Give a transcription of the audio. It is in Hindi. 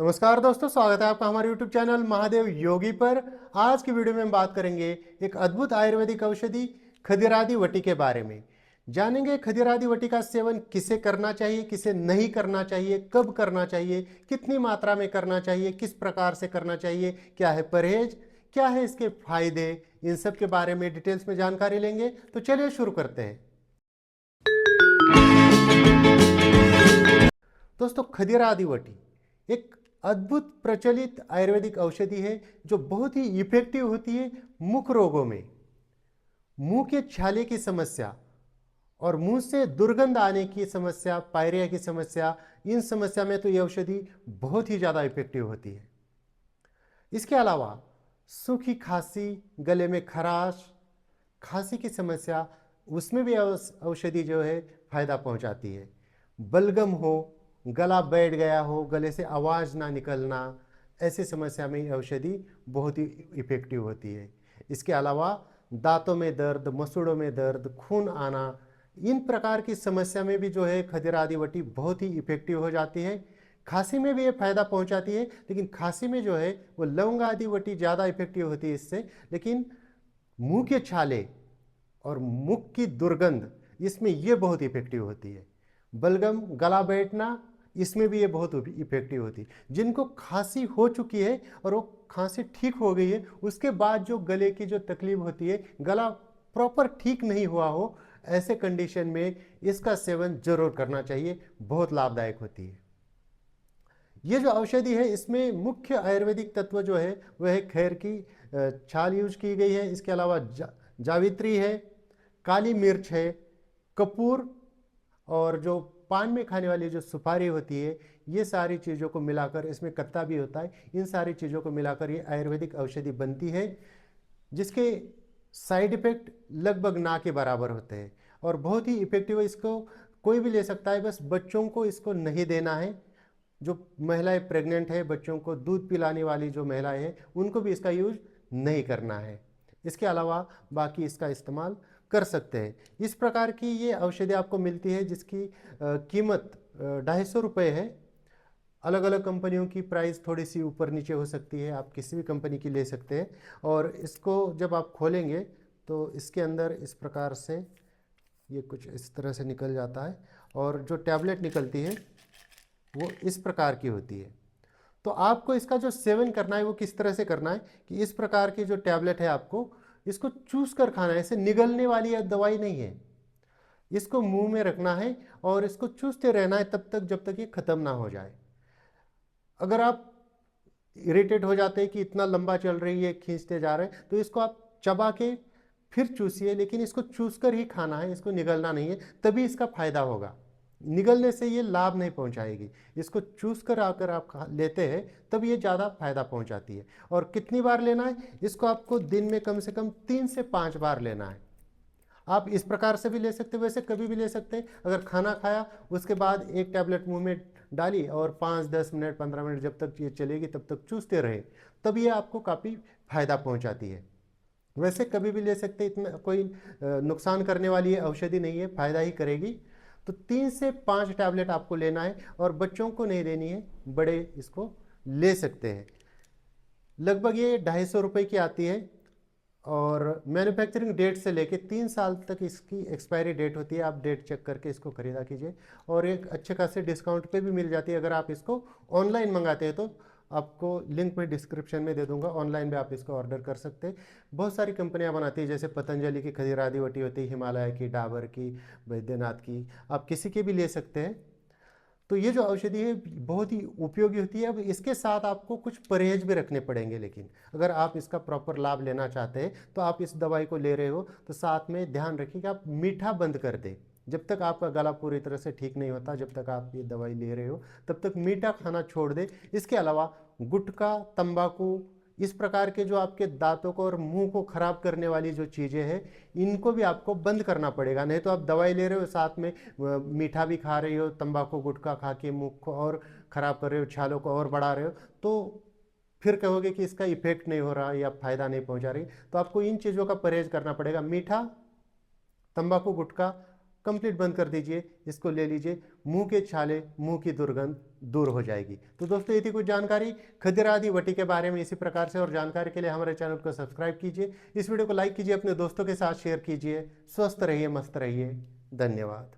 नमस्कार दोस्तों, स्वागत है आपका हमारे YouTube चैनल महादेव योगी पर। आज की वीडियो में हम बात करेंगे एक अद्भुत आयुर्वेदिक औषधि खदिरादि वटी के बारे में। जानेंगे खदिरादि वटी का सेवन किसे करना चाहिए, किसे नहीं करना चाहिए, कब करना चाहिए, कितनी मात्रा में करना चाहिए, किस प्रकार से करना चाहिए, क्या है परहेज, क्या है इसके फायदे, इन सब के बारे में डिटेल्स में जानकारी लेंगे। तो चलिए शुरू करते हैं। दोस्तों, खदिरादि वटी एक अद्भुत प्रचलित आयुर्वेदिक औषधि है जो बहुत ही इफेक्टिव होती है मुख रोगों में। मुंह के छाले की समस्या और मुंह से दुर्गंध आने की समस्या, पायरिया की समस्या, इन समस्या में तो ये औषधि बहुत ही ज़्यादा इफेक्टिव होती है। इसके अलावा सूखी खांसी, गले में खराश, खांसी की समस्या, उसमें भी औषधि जो है फायदा पहुंचाती है। बलगम हो, गला बैठ गया हो, गले से आवाज़ ना निकलना, ऐसी समस्या में ये औषधि बहुत ही इफेक्टिव होती है। इसके अलावा दांतों में दर्द, मसूड़ों में दर्द, खून आना, इन प्रकार की समस्या में भी जो है खदिरादि वटी बहुत ही इफेक्टिव हो जाती है। खांसी में भी ये फायदा पहुंचाती है, लेकिन खांसी में जो है वो लौंग आदि वटी ज़्यादा इफेक्टिव होती है इससे। लेकिन मुंह के छाले और मुख की दुर्गंध, इसमें ये बहुत इफेक्टिव होती है। बलगम, गला बैठना, इसमें भी ये बहुत इफेक्टिव होती है। जिनको खांसी हो चुकी है और वो खांसी ठीक हो गई है, उसके बाद जो गले की जो तकलीफ होती है, गला प्रॉपर ठीक नहीं हुआ हो, ऐसे कंडीशन में इसका सेवन जरूर करना चाहिए, बहुत लाभदायक होती है। ये जो औषधि है, इसमें मुख्य आयुर्वेदिक तत्व जो है वह है खैर की छाल यूज की गई है। इसके अलावा जावित्री है, काली मिर्च है, कपूर, और जो पान में खाने वाली जो सुपारी होती है, ये सारी चीज़ों को मिलाकर, इसमें कत्ता भी होता है, इन सारी चीज़ों को मिलाकर ये आयुर्वेदिक औषधि बनती है, जिसके साइड इफ़ेक्ट लगभग ना के बराबर होते हैं और बहुत ही इफ़ेक्टिव है। इसको कोई भी ले सकता है, बस बच्चों को इसको नहीं देना है। जो महिलाएं प्रेग्नेंट है, बच्चों को दूध पिलाने वाली जो महिलाएं हैं, उनको भी इसका यूज नहीं करना है। इसके अलावा बाकी इसका इस्तेमाल कर सकते हैं। इस प्रकार की ये औषधि आपको मिलती है जिसकी कीमत 250 रुपये है। अलग अलग कंपनियों की प्राइस थोड़ी सी ऊपर नीचे हो सकती है, आप किसी भी कंपनी की ले सकते हैं। और इसको जब आप खोलेंगे तो इसके अंदर इस प्रकार से ये कुछ इस तरह से निकल जाता है, और जो टैबलेट निकलती है वो इस प्रकार की होती है। तो आपको इसका जो सेवन करना है वो किस तरह से करना है कि इस प्रकार की जो टैबलेट है, आपको इसको चूस कर खाना है। इसे निगलने वाली दवाई नहीं है, इसको मुंह में रखना है और इसको चूसते रहना है तब तक जब तक ये खत्म ना हो जाए। अगर आप इरिटेट हो जाते हैं कि इतना लंबा चल रही है, खींचते जा रहे हैं, तो इसको आप चबा के फिर चूसिए, लेकिन इसको चूस कर ही खाना है, इसको निगलना नहीं है, तभी इसका फायदा होगा। निगलने से ये लाभ नहीं पहुंचाएगी। इसको चूस कर आकर आप लेते हैं तब ये ज़्यादा फायदा पहुंचाती है। और कितनी बार लेना है, इसको आपको दिन में कम से कम 3 से 5 बार लेना है। आप इस प्रकार से भी ले सकते हैं, वैसे कभी भी ले सकते हैं। अगर खाना खाया उसके बाद एक टैबलेट मुंह में डाली और 5-10 मिनट 15 मिनट जब तक ये चलेगी तब तक चूसते रहे, तब ये आपको काफ़ी फायदा पहुंचाती है। वैसे कभी भी ले सकते, इतना कोई नुकसान करने वाली औषधि नहीं है, फायदा ही करेगी। तो 3 से 5 टैबलेट आपको लेना है, और बच्चों को नहीं लेनी है, बड़े इसको ले सकते हैं। लगभग ये 250 रुपये की आती है, और मैन्युफैक्चरिंग डेट से लेके 3 साल तक इसकी एक्सपायरी डेट होती है। आप डेट चेक करके इसको खरीदा कीजिए, और एक अच्छे खासे डिस्काउंट पे भी मिल जाती है। अगर आप इसको ऑनलाइन मंगाते हैं तो आपको लिंक मैं डिस्क्रिप्शन में दे दूंगा, ऑनलाइन भी आप इसको ऑर्डर कर सकते हैं। बहुत सारी कंपनियां बनाती है, जैसे पतंजलि की खदिरादि वटी होती है, हिमालय की, डाबर की, बैद्यनाथ की, आप किसी के भी ले सकते हैं। तो ये जो औषधि है बहुत ही उपयोगी होती है। अब इसके साथ आपको कुछ परहेज भी रखने पड़ेंगे, लेकिन अगर आप इसका प्रॉपर लाभ लेना चाहते हैं तो आप इस दवाई को ले रहे हो तो साथ में ध्यान रखिए कि आप मीठा बंद कर दें। जब तक आपका गला पूरी तरह से ठीक नहीं होता, जब तक आप ये दवाई ले रहे हो, तब तक मीठा खाना छोड़ दें। इसके अलावा गुटखा, तंबाकू, इस प्रकार के जो आपके दांतों को और मुंह को खराब करने वाली जो चीज़ें हैं, इनको भी आपको बंद करना पड़ेगा। नहीं तो आप दवाई ले रहे हो, साथ में मीठा भी खा रही हो, तंबाकू गुटखा खा के मुंह को और ख़राब कर रहे हो, छालों को और बढ़ा रहे हो, तो फिर कहोगे कि इसका इफेक्ट नहीं हो रहा या फ़ायदा नहीं पहुंचा रही। तो आपको इन चीज़ों का परहेज करना पड़ेगा। मीठा, तंबाकू, गुटखा कंप्लीट बंद कर दीजिए, इसको ले लीजिए। मुंह के छाले, मुंह की दुर्गंध दूर हो जाएगी। तो दोस्तों ये थी कुछ जानकारी खदिरादि वटी के बारे में। इसी प्रकार से और जानकारी के लिए हमारे चैनल को सब्सक्राइब कीजिए, इस वीडियो को लाइक कीजिए, अपने दोस्तों के साथ शेयर कीजिए। स्वस्थ रहिए, मस्त रहिए। धन्यवाद।